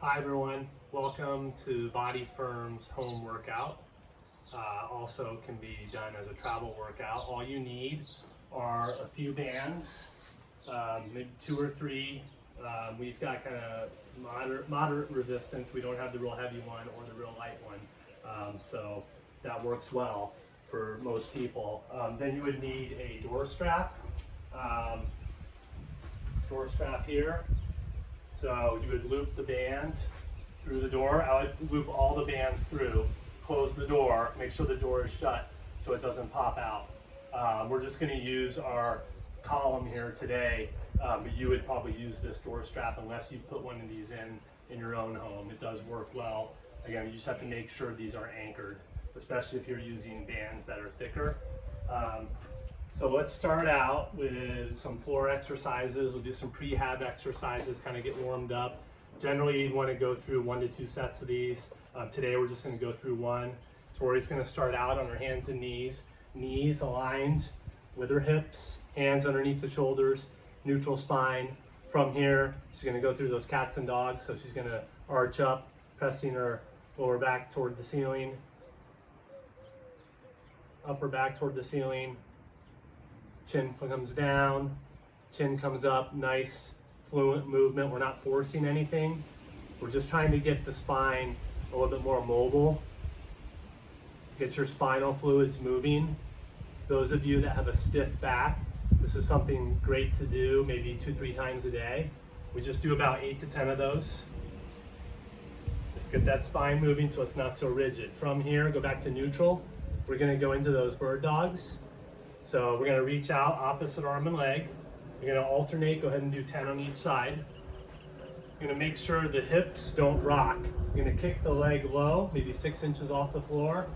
Hi everyone, welcome to Body Firm's home workout. Also can be done as a travel workout. All you need are a few bands, maybe 2 or 3. We've got kind of moderate resistance. We don't have the real heavy one or the real light one, so that works well for most people. Then you would need a door strap here. So you would loop the band through the door. I would loop all the bands through, close the door, make sure the door is shut so it doesn't pop out. We're just going to use our column here today, but you would probably use this door strap unless you put one of these in your own home. It does work well. Again, you just have to make sure these are anchored, especially if you're using bands that are thicker. So let's start out with some floor exercises. We'll do some prehab exercises, kind of get warmed up. Generally, you'd want to go through 1 to 2 sets of these. Today, we're just going to go through one. Tori's going to start out on her hands and knees. Knees aligned with her hips, hands underneath the shoulders, neutral spine. From here, she's going to go through those cats and dogs. So she's going to arch up, pressing her lower back toward the ceiling, upper back toward the ceiling. Chin comes down, chin comes up, nice fluent movement. We're not forcing anything. We're just trying to get the spine a little bit more mobile. Get your spinal fluids moving. Those of you that have a stiff back, this is something great to do, maybe 2-3 times a day. We just do about 8 to 10 of those. Just get that spine moving so it's not so rigid. From here, go back to neutral. We're gonna go into those bird dogs. So we're going to reach out opposite arm and leg. You're going to alternate, go ahead and do 10 on each side. You're going to make sure the hips don't rock. You're going to kick the leg low, maybe 6 inches off the floor.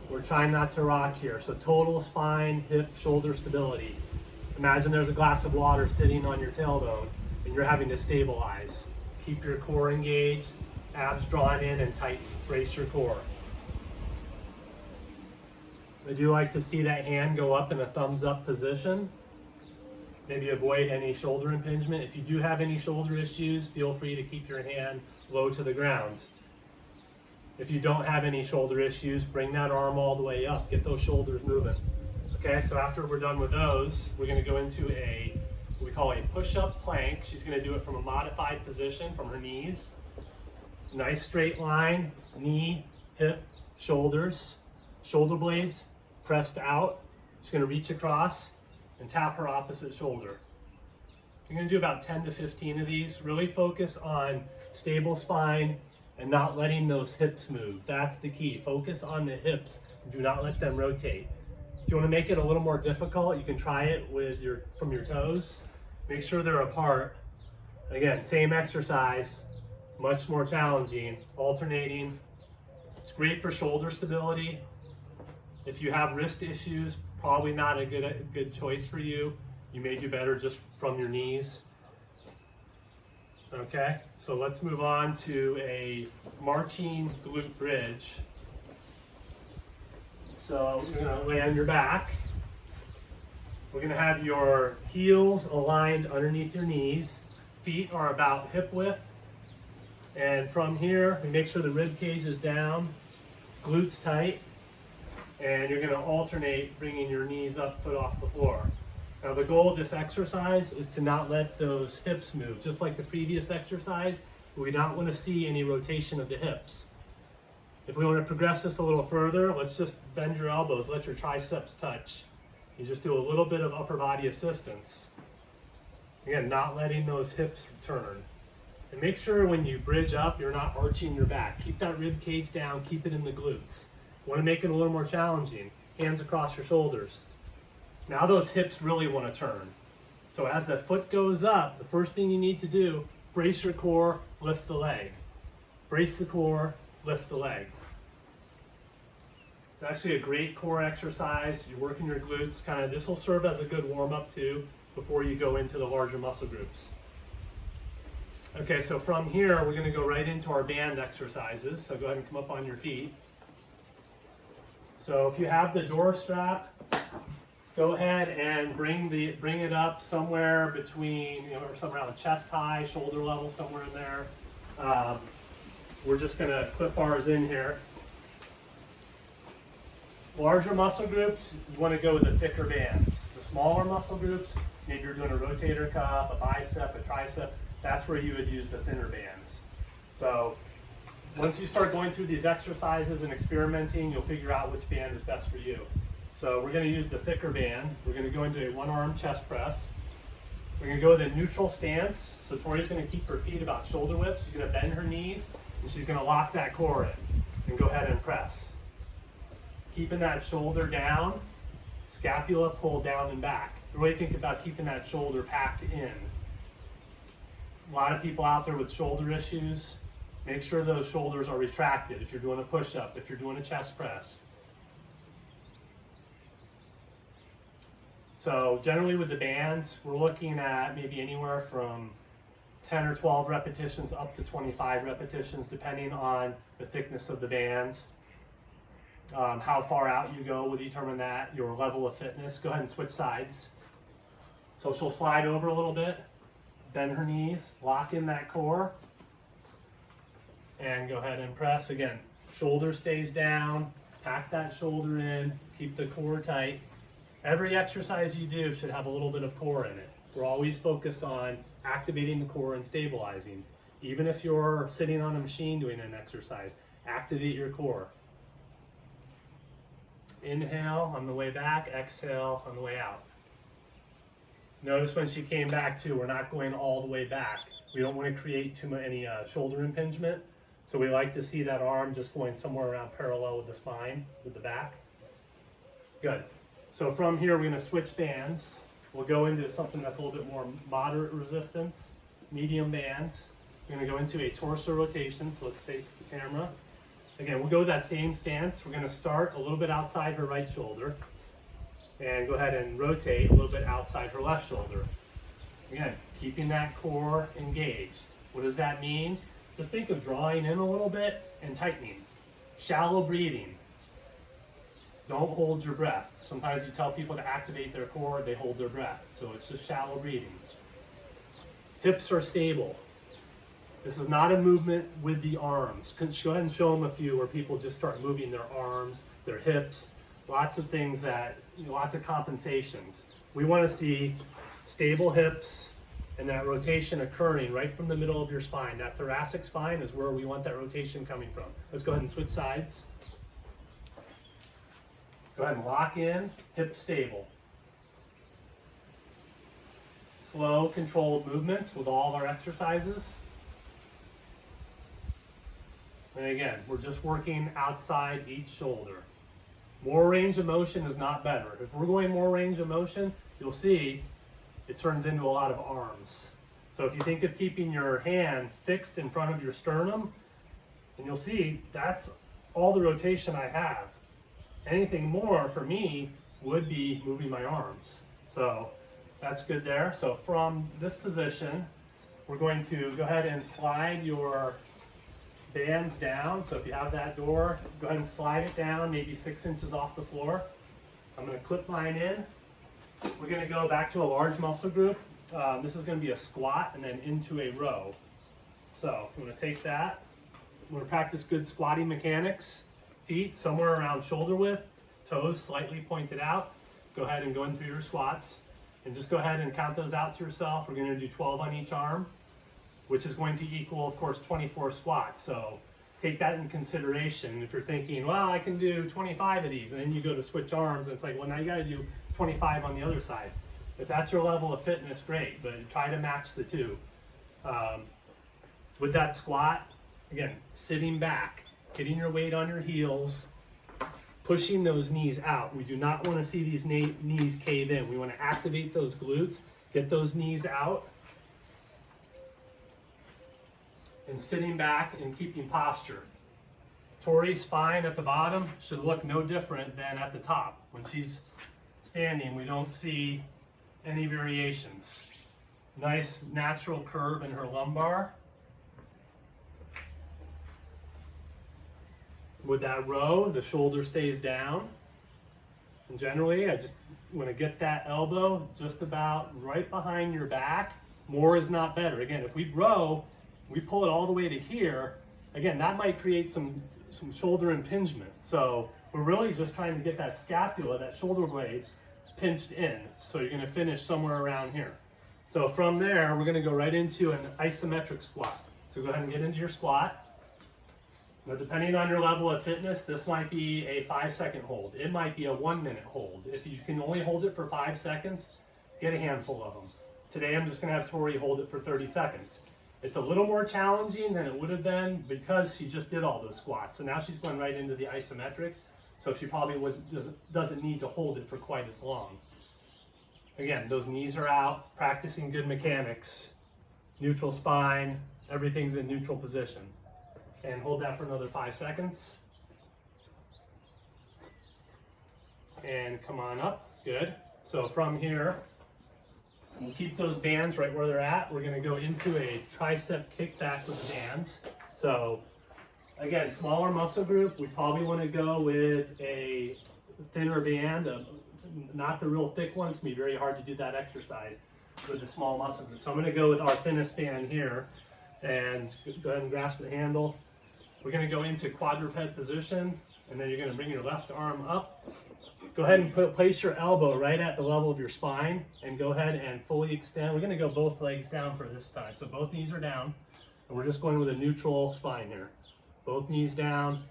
We're trying not to rock here. So total spine, hip, shoulder stability. Imagine there's a glass of water sitting on your tailbone and you're having to stabilize. Keep your core engaged, abs drawn in and tight, brace your core. I do like to see that hand go up in a thumbs up position. Maybe avoid any shoulder impingement. If you do have any shoulder issues, feel free to keep your hand low to the ground. If you don't have any shoulder issues, bring that arm all the way up. Get those shoulders moving. Okay, so after we're done with those, we're going to go into what we call a push-up plank. She's going to do it from a modified position from her knees. Nice straight line, knee, hip, shoulders, shoulder blades pressed out. She's going to reach across and tap her opposite shoulder. I'm going to do about 10 to 15 of these. Really focus on stable spine and not letting those hips move. That's the key. Focus on the hips. Do not let them rotate. If you want to make it a little more difficult, you can try it from your toes. Make sure they're apart. Again, same exercise, much more challenging, alternating. It's great for shoulder stability. If you have wrist issues, probably not a good choice for you. You may do better just from your knees. Okay, so let's move on to a marching glute bridge. So you're going to lay on your back. We're going to have your heels aligned underneath your knees. Feet are about hip width. And from here, we make sure the rib cage is down, glutes tight. And you're going to alternate bringing your knees up, foot off the floor. Now the goal of this exercise is to not let those hips move. Just like the previous exercise, we don't want to see any rotation of the hips. If we want to progress this a little further, let's just bend your elbows, let your triceps touch. You just do a little bit of upper body assistance. Again, not letting those hips turn. And make sure when you bridge up, you're not arching your back. Keep that rib cage down, keep it in the glutes. Want to make it a little more challenging. Hands across your shoulders. Now those hips really want to turn. So as the foot goes up, the first thing you need to do, brace your core, lift the leg. Brace the core, lift the leg. It's actually a great core exercise. You're working your glutes. This will serve as a good warm-up too before you go into the larger muscle groups. Okay, so from here, we're going to go right into our band exercises. So go ahead and come up on your feet. So if you have the door strap, go ahead and bring it up somewhere between, or somewhere around chest high, shoulder level, somewhere in there. We're just going to clip ours in here. Larger muscle groups, you want to go with the thicker bands. The smaller muscle groups, maybe you're doing a rotator cuff, a bicep, a tricep, that's where you would use the thinner bands. So once you start going through these exercises and experimenting, you'll figure out which band is best for you. So we're going to use the thicker band. We're going to go into a one-arm chest press. We're going to go with a neutral stance. So Tori's going to keep her feet about shoulder width. She's going to bend her knees, and she's going to lock that core in and go ahead and press. Keeping that shoulder down, scapula pulled down and back. Really think about keeping that shoulder packed in. A lot of people out there with shoulder issues, make sure those shoulders are retracted if you're doing a push-up, if you're doing a chest press. So generally with the bands, we're looking at maybe anywhere from 10 or 12 repetitions up to 25 repetitions, depending on the thickness of the bands. How far out you go will determine that, your level of fitness. Go ahead and switch sides. So she'll slide over a little bit, bend her knees, lock in that core, and go ahead and press. Again, shoulder stays down, pack that shoulder in, keep the core tight. Every exercise you do should have a little bit of core in it. We're always focused on activating the core and stabilizing. Even if you're sitting on a machine doing an exercise, activate your core. Inhale on the way back, exhale on the way out. Notice when she came back too, we're not going all the way back. We don't want to create too many shoulder impingement. So we like to see that arm just going somewhere around parallel with the spine, with the back. Good. So from here, we're going to switch bands. We'll go into something that's a little bit more moderate resistance, medium bands. We're going to go into a torso rotation, so let's face the camera. Again, we'll go with that same stance. We're going to start a little bit outside her right shoulder and go ahead and rotate a little bit outside her left shoulder. Again, keeping that core engaged. What does that mean? Just think of drawing in a little bit and tightening. Shallow breathing. Don't hold your breath. Sometimes you tell people to activate their core, they hold their breath. So it's just shallow breathing. Hips are stable. This is not a movement with the arms. Go ahead and show them a few where people just start moving their arms, their hips, lots of things that, lots of compensations. We want to see stable hips and that rotation occurring right from the middle of your spine. That thoracic spine is where we want that rotation coming from. Let's go ahead and switch sides. Go ahead and lock in, hips stable. Slow, controlled movements with all of our exercises. And again, we're just working outside each shoulder. More range of motion is not better. If we're going more range of motion, you'll see it turns into a lot of arms. So if you think of keeping your hands fixed in front of your sternum, and you'll see that's all the rotation I have. Anything more for me would be moving my arms. So that's good there. So from this position, we're going to go ahead and slide your bands down. So if you have that door, go ahead and slide it down, maybe 6 inches off the floor. I'm going to clip mine in. We're going to go back to a large muscle group. This is going to be a squat and then into a row. So I'm going to take that. I'm going to practice good squatting mechanics. Feet somewhere around shoulder width, toes slightly pointed out. Go ahead and go into your squats. And just go ahead and count those out to yourself. We're going to do 12 on each arm, which is going to equal, of course, 24 squats. So take that in consideration. If you're thinking, well, I can do 25 of these, and then you go to switch arms, and it's like, well, now you got to do 25 on the other side. If that's your level of fitness, great, but try to match the two. With that squat, again, sitting back, getting your weight on your heels, pushing those knees out. We do not want to see these knees cave in. We want to activate those glutes, get those knees out, and sitting back and keeping posture. Tori's spine at the bottom should look no different than at the top. When she's standing, we don't see any variations. Nice natural curve in her lumbar. With that row, the shoulder stays down. And generally, I just want to get that elbow just about right behind your back. More is not better. Again, if we row, We pull it all the way to here. Again, that might create some shoulder impingement. So we're really just trying to get that scapula, that shoulder blade, pinched in. So you're going to finish somewhere around here. So from there, we're going to go right into an isometric squat. So go ahead and get into your squat. Now, depending on your level of fitness, this might be a 5-second hold. It might be a 1-minute hold. If you can only hold it for 5 seconds, get a handful of them. Today, I'm just going to have Tori hold it for 30 seconds. It's a little more challenging than it would have been because she just did all those squats. So now she's going right into the isometric. So she probably doesn't need to hold it for quite as long. Again, those knees are out, practicing good mechanics, neutral spine, everything's in neutral position. And hold that for another 5 seconds. And come on up, good. So from here, we'll keep those bands right where they're at. We're gonna go into a tricep kickback with the bands. So again, smaller muscle group, we probably wanna go with a thinner band, not the real thick ones. It's gonna be very hard to do that exercise with a small muscle group. So I'm gonna go with our thinnest band here and go ahead and grasp the handle. We're gonna go into quadruped position, and then you're gonna bring your left arm up. Go ahead and place your elbow right at the level of your spine and go ahead and fully extend. We're gonna go both legs down for this time. So both knees are down, and we're just going with a neutral spine here. Both knees down.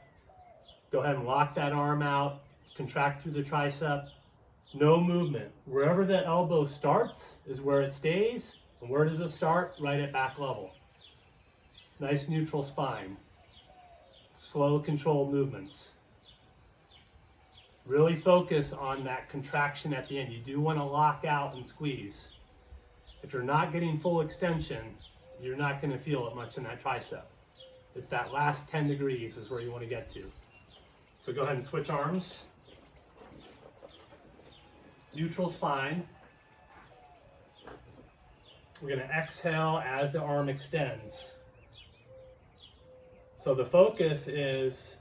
Go ahead and lock that arm out, contract through the tricep. No movement. Wherever the elbow starts is where it stays, and where does it start? Right at back level. Nice neutral spine. Slow, controlled movements. Really focus on that contraction at the end. You do want to lock out and squeeze. If you're not getting full extension, you're not going to feel it much in that tricep. It's that last 10 degrees is where you want to get to. So go ahead and switch arms. Neutral spine. We're going to exhale as the arm extends. So the focus is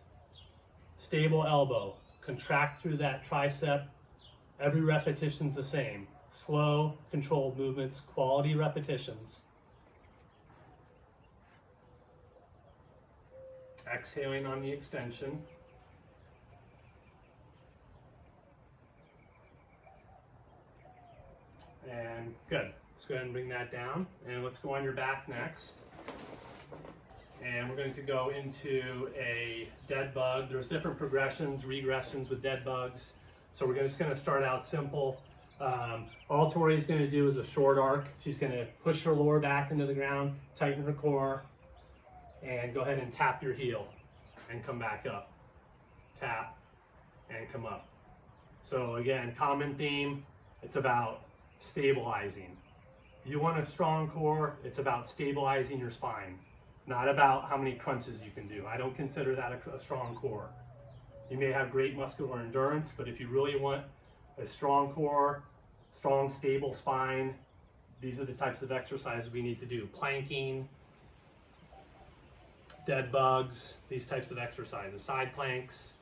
stable elbow. Contract through that tricep. Every repetition's the same. Slow, controlled movements, quality repetitions. Exhaling on the extension. And good. Let's go ahead and bring that down. And let's go on your back next. And we're going to go into a dead bug. There's different progressions, regressions with dead bugs. So we're just going to start out simple. All Tori's going to do is a short arc. She's going to push her lower back into the ground, tighten her core, and go ahead and tap your heel and come back up. Tap and come up. So again, common theme, it's about stabilizing. You want a strong core, it's about stabilizing your spine. Not about how many crunches you can do. I don't consider that a strong core. You may have great muscular endurance, but if you really want a strong core, strong, stable spine, these are the types of exercises we need to do. Planking, dead bugs, these types of exercises, side planks.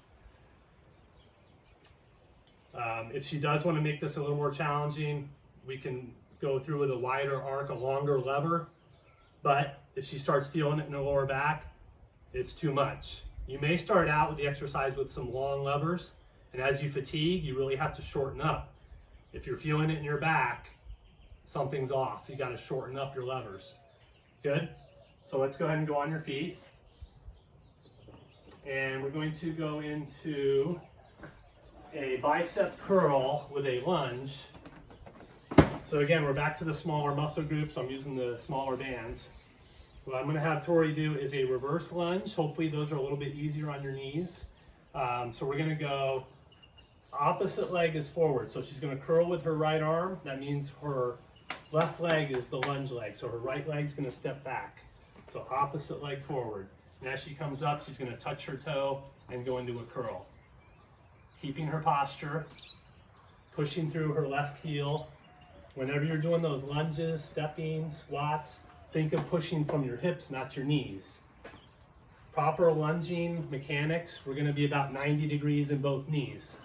If she does want to make this a little more challenging, we can go through with a wider arc, a longer lever. But if she starts feeling it in her lower back, it's too much. You may start out with the exercise with some long levers, and as you fatigue, you really have to shorten up. If you're feeling it in your back, something's off. You got to shorten up your levers. Good? So let's go ahead and go on your feet. And we're going to go into a bicep curl with a lunge. So again, we're back to the smaller muscle group, so I'm using the smaller bands. What I'm going to have Tori do is a reverse lunge. Hopefully those are a little bit easier on your knees. So we're going to go opposite leg is forward. So she's going to curl with her right arm. That means her left leg is the lunge leg. So her right leg's going to step back. So opposite leg forward. And as she comes up, she's going to touch her toe and go into a curl. Keeping her posture, pushing through her left heel. Whenever you're doing those lunges, stepping, squats, think of pushing from your hips, not your knees. Proper lunging mechanics, we're going to be about 90 degrees in both knees.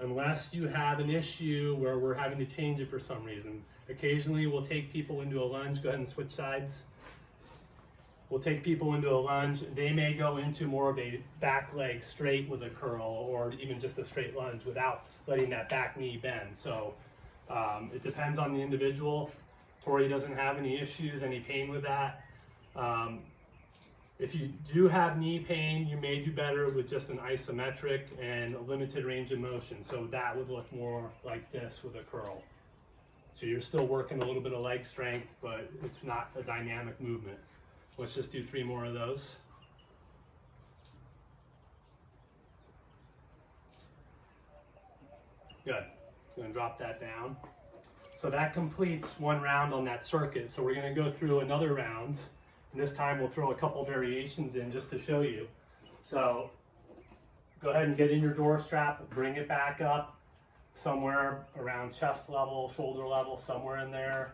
Unless you have an issue where we're having to change it for some reason. Occasionally we'll take people into a lunge. Go ahead and switch sides. we'll take people into a lunge. They may go into more of a back leg straight with a curl, or even just a straight lunge without letting that back knee bend. So it depends on the individual. Tori doesn't have any issues, any pain with that. If you do have knee pain, you may do better with just an isometric and a limited range of motion. So that would look more like this with a curl. So you're still working a little bit of leg strength, but it's not a dynamic movement. Let's just do 3 more of those. Good. I'm going to drop that down. So that completes 1 round on that circuit. So we're going to go through another round. And this time we'll throw a couple variations in just to show you. So go ahead and get in your door strap, bring it back up somewhere around chest level, shoulder level, somewhere in there.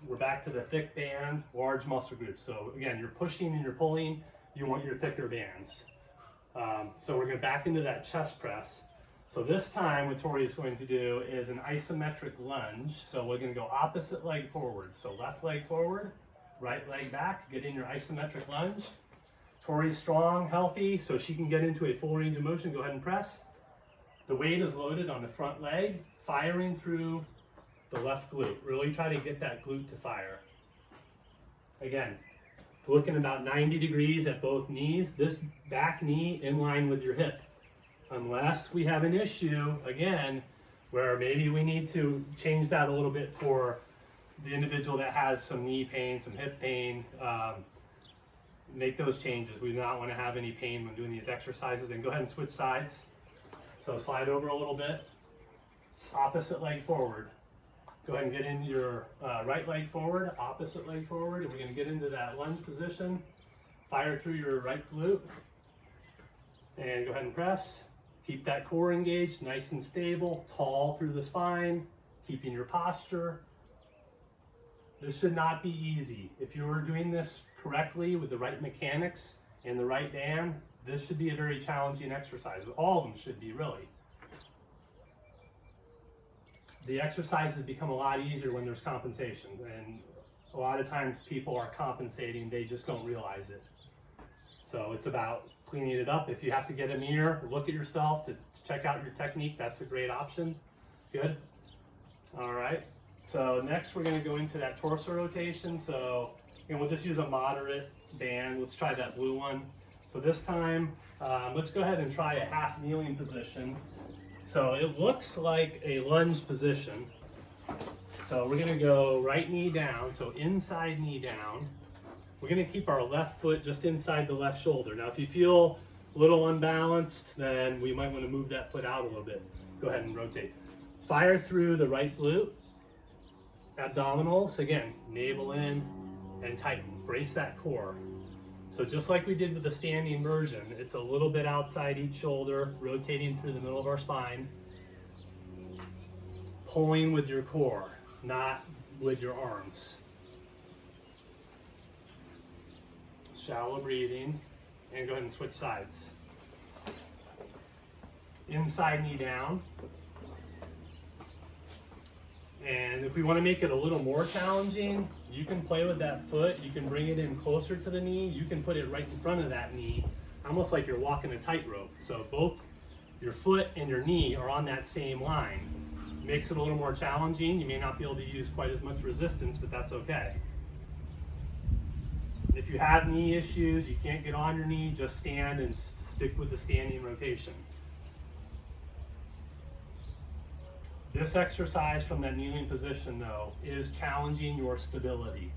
We're back to the thick band, large muscle groups. So again, you're pushing and you're pulling, you want your thicker bands. So we're going back into that chest press. So this time what Tori is going to do is an isometric lunge. So we're going to go opposite leg forward. So left leg forward, right leg back, get in your isometric lunge. Tori's strong, healthy, so she can get into a full range of motion. Go ahead and press. The weight is loaded on the front leg, firing through the left glute. Really try to get that glute to fire. Again, looking about 90 degrees at both knees, this back knee in line with your hip. Unless we have an issue, again, where maybe we need to change that a little bit for the individual that has some knee pain, some hip pain, make those changes. We do not want to have any pain when doing these exercises. And go ahead and switch sides. So slide over a little bit, opposite leg forward. Go ahead and get in your right leg forward, opposite leg forward, and we're going to get into that lunge position. Fire through your right glute, and go ahead and press. Keep that core engaged, nice and stable, tall through the spine, keeping your posture. This should not be easy. If you are doing this correctly with the right mechanics and the right band, this should be a very challenging exercise. All of them should be, really. The exercises become a lot easier when there's compensation, and a lot of times people are compensating, they just don't realize it. So it's about cleaning it up. If you have to get a mirror, look at yourself to check out your technique, that's a great option. Good. All right. So next we're going to go into that torso rotation. So we'll just use a moderate band. Let's try that blue one. So this time, let's go ahead and try a half kneeling position. So it looks like a lunge position. So we're going to go right knee down, so inside knee down. We're going to keep our left foot just inside the left shoulder. Now if you feel a little unbalanced, then we might want to move that foot out a little bit. Go ahead and rotate. Fire through the right glute. Abdominals, again, navel in and tighten. Brace that core. So just like we did with the standing version, it's a little bit outside each shoulder, rotating through the middle of our spine. Pulling with your core, not with your arms. Shallow breathing, and go ahead and switch sides. Inside knee down. And if we want to make it a little more challenging, you can play with that foot. You can bring it in closer to the knee. You can put it right in front of that knee, almost like you're walking a tightrope. So both your foot and your knee are on that same line. Makes it a little more challenging. You may not be able to use quite as much resistance, but that's okay. If you have knee issues, you can't get on your knee, just stand and stick with the standing rotation. This exercise from that kneeling position, though, is challenging your stability,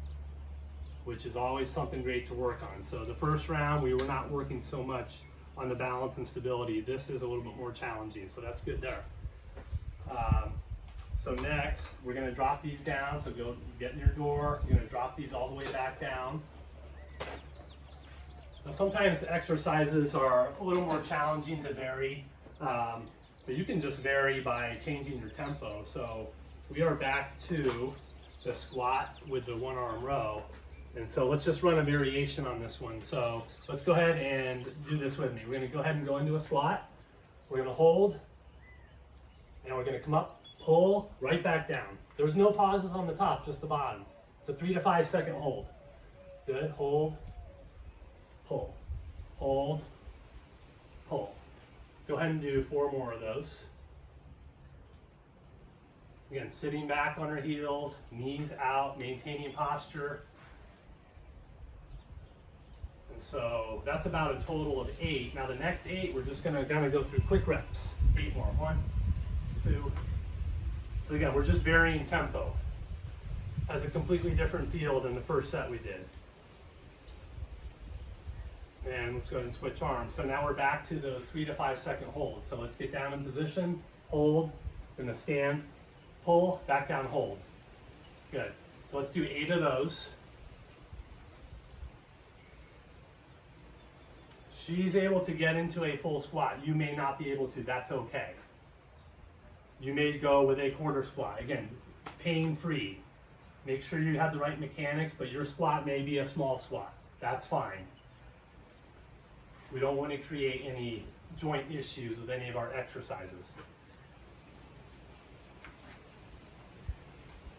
which is always something great to work on. So the first round, we were not working so much on the balance and stability. This is a little bit more challenging, so that's good there. So next, we're going to drop these down. So go get in your door. You're going to drop these all the way back down. Now sometimes the exercises are a little more challenging to vary. But you can just vary by changing your tempo. So we are back to the squat with the one arm row. And so let's just run a variation on this one. So let's go ahead and do this with me. We're going to go ahead and go into a squat. We're going to hold, and we're going to come up, pull, right back down. There's no pauses on the top, just the bottom. It's a 3 to 5 second hold. Good, hold, pull, hold, pull. Go ahead and do 4 more of those. Again, sitting back on our heels, knees out, maintaining posture. And so that's about a total of 8. Now the next 8, we're just gonna kind of go through quick reps. 8 more, 1, 2. So again, we're just varying tempo. Has a completely different feel than the first set we did. And let's go ahead and switch arms. So now we're back to those 3 to 5 second holds. So let's get down in position, hold, gonna stand, pull, back down, hold. Good. So let's do 8 of those. She's able to get into a full squat. You may not be able to, that's okay. You may go with a quarter squat. Again, pain-free. Make sure you have the right mechanics, but your squat may be a small squat. That's fine. We don't want to create any joint issues with any of our exercises.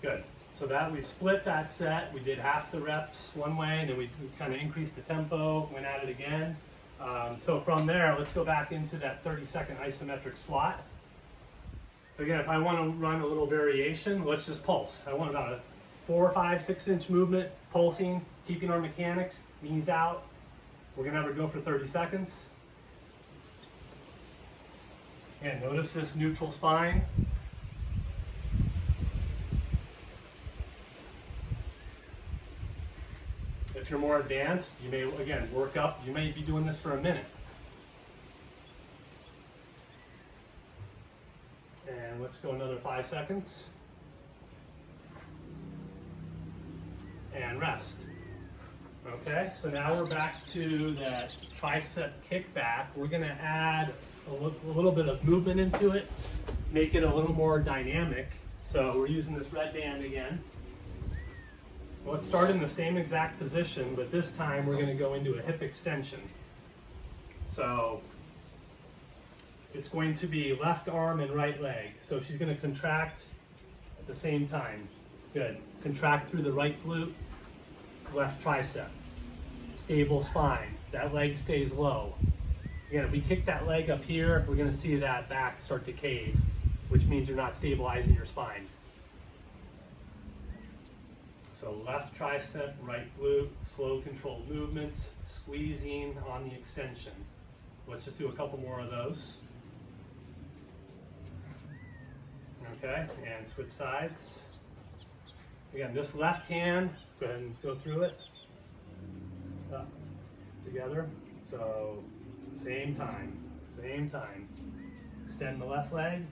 Good. So that we split that set. We did half the reps one way, and then we kind of increased the tempo, went at it again. So from there, let's go back into that 30-second isometric squat. So again, if I want to run a little variation, let's just pulse. I want about a 4, 5, 6-inch movement, pulsing, keeping our mechanics, knees out. We're gonna have her go for 30 seconds. And notice this neutral spine. If you're more advanced, you may, again, work up. You may be doing this for a minute. And let's go another 5 seconds. And rest. Okay, so now we're back to that tricep kickback. We're gonna add a little bit of movement into it, make it a little more dynamic. So we're using this red band again. Let's start in the same exact position, but this time we're gonna go into a hip extension. So it's going to be left arm and right leg. So she's gonna contract at the same time. Good, contract through the right glute, left tricep, stable spine. That leg stays low. Again, if we kick that leg up here, we're gonna see that back start to cave, which means you're not stabilizing your spine. So left tricep, right glute, slow controlled movements, squeezing on the extension. Let's just do a couple more of those. Okay, and switch sides. Again, this left hand, go ahead and go through it. Up, together. So same time, same time. Extend the left leg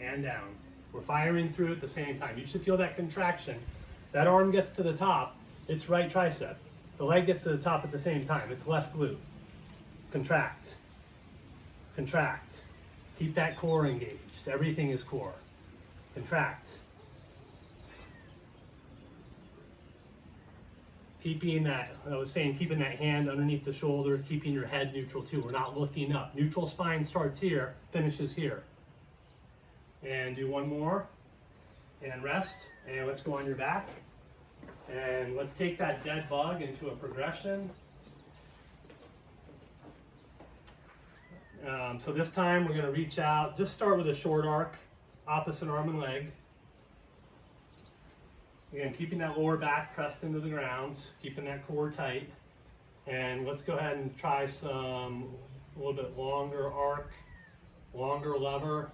and down. We're firing through at the same time. You should feel that contraction. That arm gets to the top, it's right tricep. The leg gets to the top at the same time, it's left glute. Contract, contract. Keep that core engaged. Everything is core. Contract. Keeping that, I was saying, keeping that hand underneath the shoulder, keeping your head neutral too. We're not looking up. Neutral spine starts here, finishes here. And do one more. And rest. And let's go on your back. And let's take that dead bug into a progression. So this time we're going to reach out. Just start with a short arc, opposite arm and leg. Again, keeping that lower back pressed into the ground, keeping that core tight. And let's go ahead and try some a little bit longer arc, longer lever.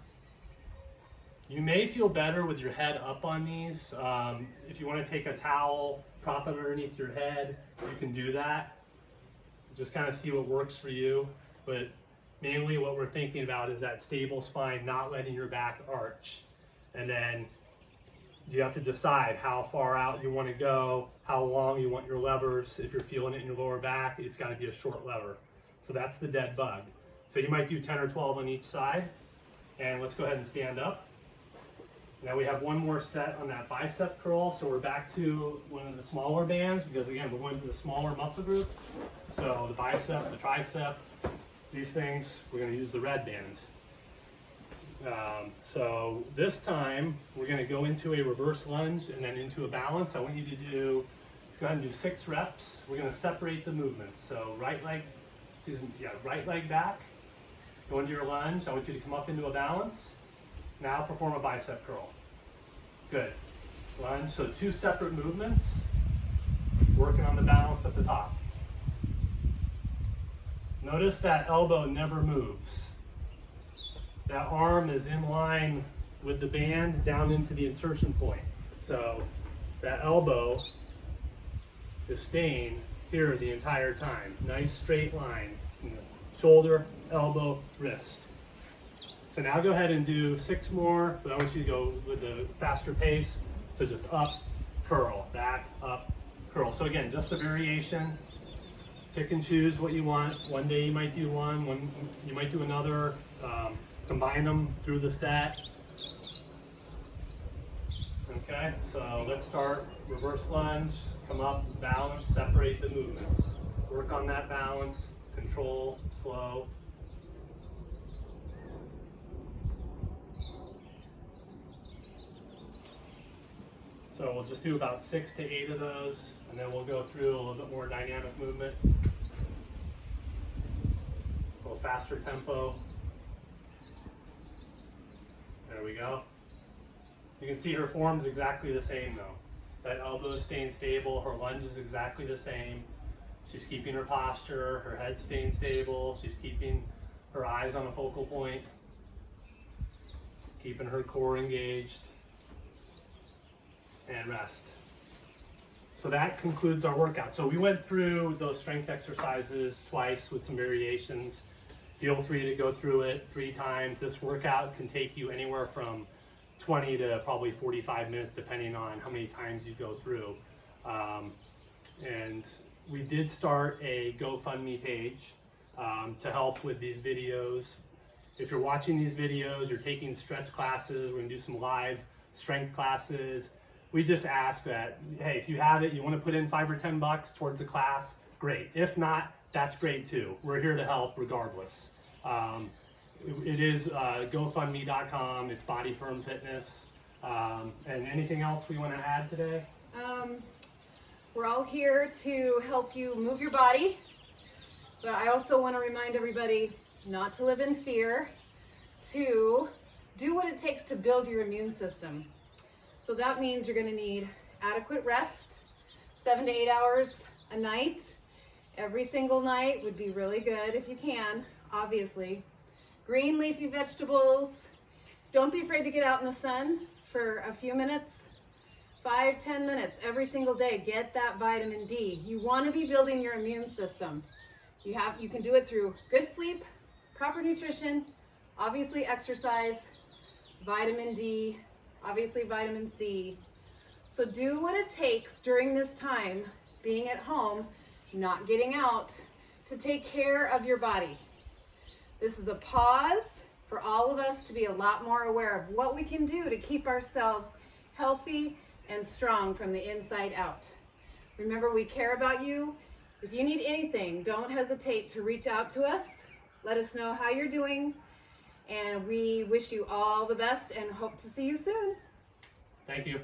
You may feel better with your head up on these. If you want to take a towel, prop it underneath your head, you can do that. Just kind of see what works for you. But mainly what we're thinking about is that stable spine, not letting your back arch. And then you have to decide how far out you want to go, how long you want your levers. If you're feeling it in your lower back, it's got to be a short lever. So that's the dead bug. So you might do 10 or 12 on each side. And let's go ahead and stand up. Now we have one more set on that bicep curl. So we're back to one of the smaller bands because again, we're going to the smaller muscle groups. So the bicep, the tricep, these things, we're going to use the red bands. So this time we're going to go into a reverse lunge and then into a balance. I want you to do Go ahead and do 6 reps. We're going to separate the movements. So right leg back. Go into your lunge. I want you to come up into a balance. Now perform a bicep curl. Good. Lunge. So 2 separate movements. Working on the balance at the top. Notice that elbow never moves. That arm is in line with the band down into the insertion point. So that elbow is staying here the entire time. Nice straight line. Shoulder, elbow, wrist. So now go ahead and do 6 more, but I want you to go with the faster pace. So just up, curl, back, up, curl. So again, just a variation. Pick and choose what you want. One day you might do one you might do another. Combine them through the set. Okay, so let's start reverse lunge, come up, balance, separate the movements. Work on that balance, control, slow. So we'll just do about 6 to 8 of those, and then we'll go through a little bit more dynamic movement. A little faster tempo. There we go. You can see her form's exactly the same though. That elbow is staying stable, her lunge is exactly the same. She's keeping her posture, her head staying stable, she's keeping her eyes on a focal point, keeping her core engaged, and rest. So that concludes our workout. So we went through those strength exercises twice with some variations. Feel free to go through it 3 times. This workout can take you anywhere from 20 to probably 45 minutes depending on how many times you go through. And we did start a GoFundMe page to help with these videos. If you're watching these videos, you're taking stretch classes, we're gonna do some live strength classes. We just ask that, hey, if you have it, you wanna put in $5 or $10 towards a class, great. If not, that's great too. We're here to help regardless. It is GoFundMe.com, it's Body Firm Fitness. And anything else we want to add today? We're all here to help you move your body, but I also want to remind everybody not to live in fear, to do what it takes to build your immune system. So that means you're going to need adequate rest, 7 to 8 hours a night. Every single night would be really good if you can, obviously. Green leafy vegetables. Don't be afraid to get out in the sun for a few minutes, 5-10 minutes every single day. Get that vitamin D. You want to be building your immune system. You can do it through good sleep, proper nutrition, obviously exercise, vitamin D, obviously vitamin C. So do what it takes during this time, being at home, not getting out, to take care of your body. This is a pause for all of us to be a lot more aware of what we can do to keep ourselves healthy and strong from the inside out. Remember, we care about you. If you need anything, don't hesitate to reach out to us. Let us know how you're doing, and we wish you all the best and hope to see you soon. Thank you.